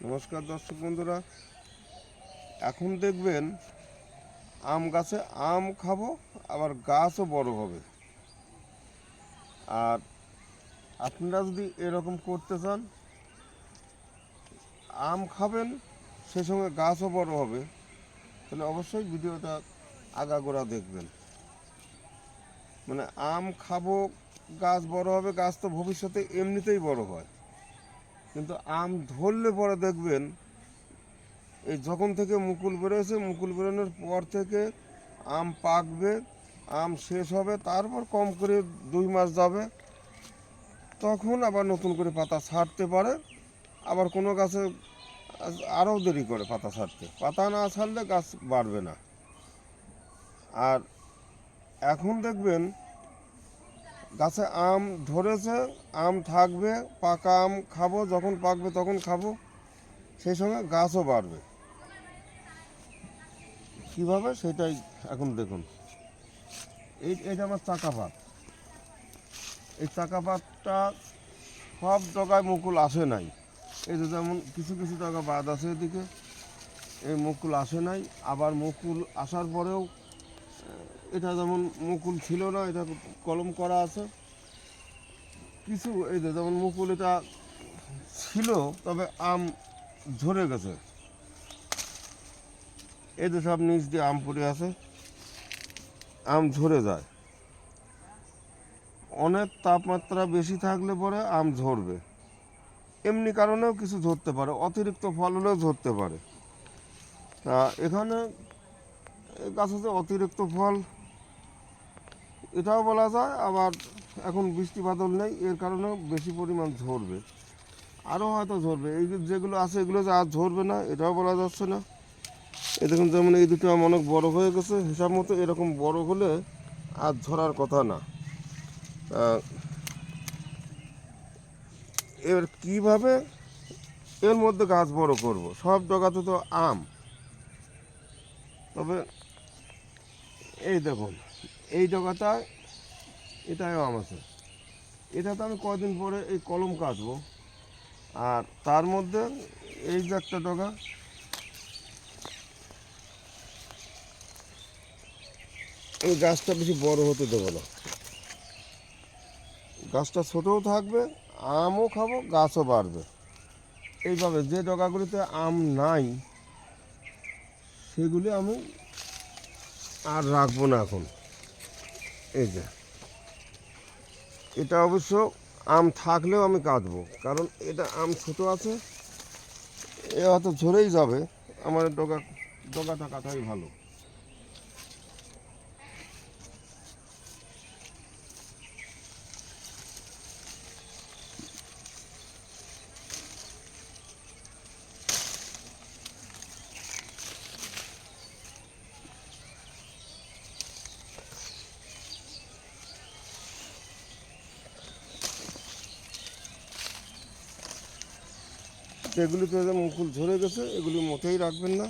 নমস্কার দর্শক বন্ধুরা, এখন দেখবেন আম গাছে আম খাবো, আবার গাছও বড় হবে। আর আপনারা যদি এরকম করতে চান, আম খাবেন সেই সঙ্গে গাছও বড় হবে, তাহলে অবশ্যই ভিডিওটা আগাগোড়া দেখবেন। মানে আম খাবো, গাছ বড় হবে, গাছ তো ভবিষ্যতে এমনিতেই বড় হয়, কিন্তু আম ধরলে পরে দেখবেন এই যখন থেকে মুকুল বেরোয়েছে, মুকুল বেরোনোর পর থেকে আম পাকবে, আম শেষ হবে, তারপর কম করে 2 মাস যাবে, তখন আবার নতুন করে পাতা ছাড়তে পারে। আবার কোনো গাছে আরও দেরি করে পাতা ছাড়তে, পাতা না ছাড়লে গাছ বাড়বে না। আর এখন দেখবেন গাছে আম ধরেছে, আম থাকবে, পাকা আম খাবো, যখন পাকবে তখন খাবো, সেই সঙ্গে গাছও বাড়বে। কীভাবে সেটাই এখন দেখুন। এইটা আমার চাকাপাত। এই চাকাপাতটা সব জায়গায় মুকুল আসে নাই। এই যে যেমন কিছু কিছু জায়গা বাদ আছে, এদিকে এই মুকুল আসে নাই। আবার মুকুল আসার পরেও এটা যেমন মুকুল ছিল না, এটা কলম করা আছে। কিছু এই যে যেমন মুকুল এটা ছিল, তবে আম ঝরে গেছে। এই যে সব নিচ দিয়ে আম পড়ে আছে, আম ঝরে যায়। অনেক তাপমাত্রা বেশি থাকলে পরে আম ঝরবে, এমনি কারণেও কিছু ঝরতে পারে, অতিরিক্ত ফল হলেও ঝরতে পারে। তা এখানে গাছে যে অতিরিক্ত ফল, এটাও বলা যায়। আবার এখন বৃষ্টি বাদল নেই, এর কারণেও বেশি পরিমাণ ঝরবে, আরও হয়তো ঝরবে। এই যেগুলো আছে এগুলো যে আর ঝরবে না এটাও বলা যাচ্ছে না। এই দেখুন, যেমন এই দুটো আম অনেক বড় হয়ে গেছে, হিসাব মতো এরকম বড় হলে আর ঝরার কথা না। এবার কীভাবে এর মধ্যে গাছ বড় করব? সব জায়গাতে তো আম। তবে এই দেখুন, এই জায়গাটায় এটাও আম আছে। এটাতে আমি কয়দিন পরে এই কলম কাটবো। আর তার মধ্যে এই যে একটা ডগা, এই গাছটা বেশি বড় হতে দেবো না, গাছটা ছোটও থাকবে, আমও খাবো, গাছও বাড়বে। এইভাবে যে ডগাগুলিতে আম নাই সেগুলি আমি আর রাখবো না এখন। এই যে এটা অবশ্য আম থাকলেও আমি কাটবো, কারণ এটা আম ছোট আছে, এ হয়তো ঝরেই যাবে। আমার ডগাটা কাটাই ভালো। এগুলিতে যে মুকুল ঝরে গেছে, এগুলি মোটেই রাখবেন না।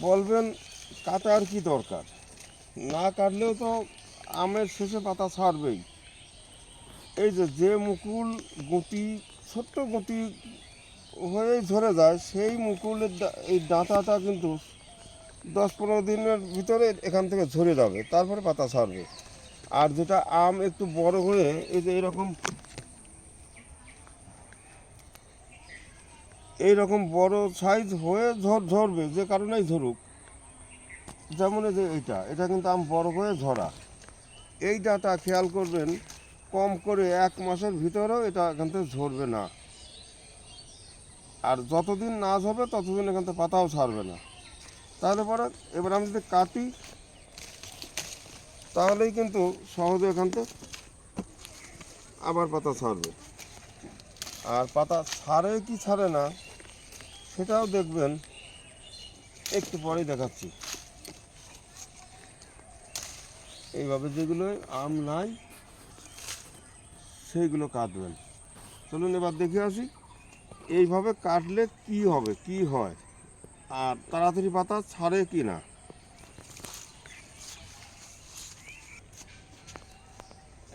বলবেন কাটার কি দরকার? না কাটলেও তো আমের শেষে পাতা ছাড়বেই। এই যে মুকুল গুটি, ছোট্ট গুটি হয়েই ঝরে যায়, সেই মুকুলের এই ডাঁটাটা কিন্তু 10-15 দিনের ভিতরে এখান থেকে ঝরে যাবে, তারপরে পাতা ছাড়বে। আর যেটা আম একটু বড় হয়ে এই যে এইরকম বড় সাইজ হয়ে ঝরবে, যে কারণেই ঝরুক। যেমন এই যে এটা কিন্তু আম বড় হয়ে ঝরা। এই ডাঁটা খেয়াল করবেন, কম করে 1 মাসের ভিতরেও এটা এখান থেকে ঝরবে না। আর যতদিন না ঝরবে ততদিন এখান থেকে পাতাও ছাড়বে না। তাহলে পরে এবার আমি যদি কাটি, তাহলেই কিন্তু সহজে এখান থেকে আবার পাতা ছাড়বে। আর পাতা ছাড়ে কি ছাড়ে না সেটাও দেখবেন, একটু পরেই দেখাচ্ছি। এইভাবে যেগুলো আম নাই সেইগুলো কাটবেন। চলুন এবার দেখে আসি এইভাবে কাটলে কি হবে, কি হয়, আর তাড়াতাড়ি পাতা ছাড়ে কি না।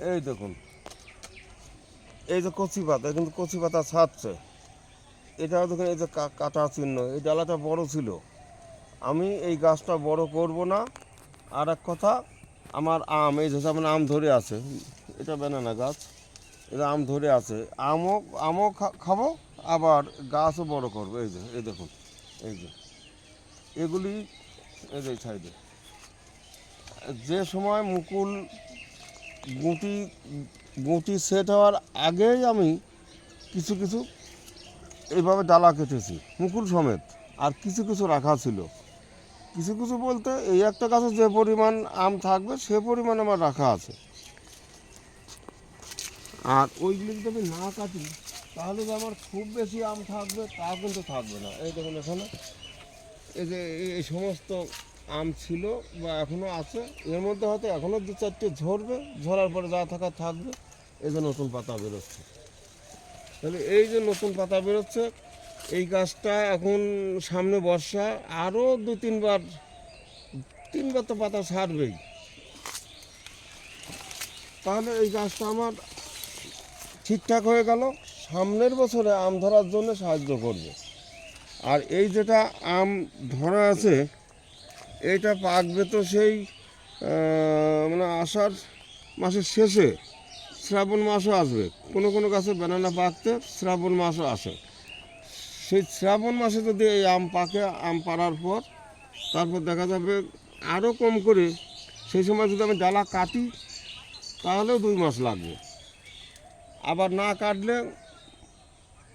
এই দেখুন, এই যে কচি পাতা, কিন্তু কচি পাতা ছাড়ছে, এটাও দেখুন এই যে কাটা চিহ্ন, এই ডালাটা বড় ছিল। আমি এই গাছটা বড় করব না। আর এক কথা, আমার আম, এই যে যেমন আম ধরে আছে, এটা বেনানা গাছ, এটা আম ধরে আছে, আমও খাবো, আবার গাছও বড় করবো। এই যে এই দেখুন, এই যে এগুলি, এই যে সাইডে যে সময় মুকুল গুটি গুটি সেট হওয়ার আগেই আমি কিছু কিছু এইভাবে ডালা কেটেছি মুকুল সমেত, আর কিছু কিছু রাখা ছিল। কিছু কিছু বলতে এই একটা গাছে যে পরিমাণ আম থাকবে সে পরিমাণ আমার রাখা আছে। আর ওইগুলি যদি আমি না কাটি তাহলে যে আমার খুব বেশি আম থাকবে তা কিন্তু থাকবে না। এই দেখুন এখানে এই যে এই সমস্ত আম ছিল বা এখনও আছে, এর মধ্যে হয়তো এখনও 2-4টে ঝরবে, ঝরার পরে যা থাকা থাকবে। এই যে নতুন পাতা বেরোচ্ছে, তাহলে এই যে নতুন পাতা বেরোচ্ছে, এই গাছটা এখন সামনে বর্ষা, আরও 2-3বার তো পাতা ছাড়বেই। তাহলে এই গাছটা আমার ঠিকঠাক হয়ে গেল, সামনের বছরে আম ধরার জন্য সাহায্য করবে। আর এই যেটা আম ধরা আছে, এইটা পাকবে তো সেই মানে আষাঢ় মাসের শেষে, শ্রাবণ মাসও আসবে। কোনো কোনো গাছে ব্যানানা পাকতে শ্রাবণ মাসও আসে। সেই শ্রাবণ মাসে যদি এই আম পাকে, আম পাড়ার পর তারপর দেখা যাবে আরও কম করে, সেই সময় যদি আমি ডালা কাটি তাহলেও 2 মাস লাগবে। আবার না কাটলে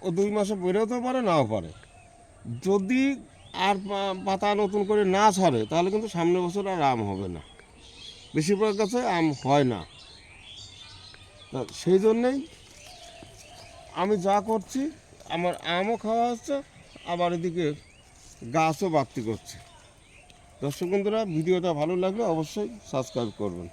ও 2 মাসে বেরোতেও পারে, নাও পারে। যদি আর পাতা নতুন করে না ছাড়ে তাহলে কিন্তু সামনের বছর আর আম হবে না, বেশিরভাগ গাছে আম হয় না। সেই জন্যেই আমি যা করছি, আমার আমও খাওয়া হচ্ছে, আবার এদিকে গাছও বাড়তি করছে। দর্শক বন্ধুরা, ভিডিওটা ভালো লাগলে অবশ্যই সাবস্ক্রাইব করবেন।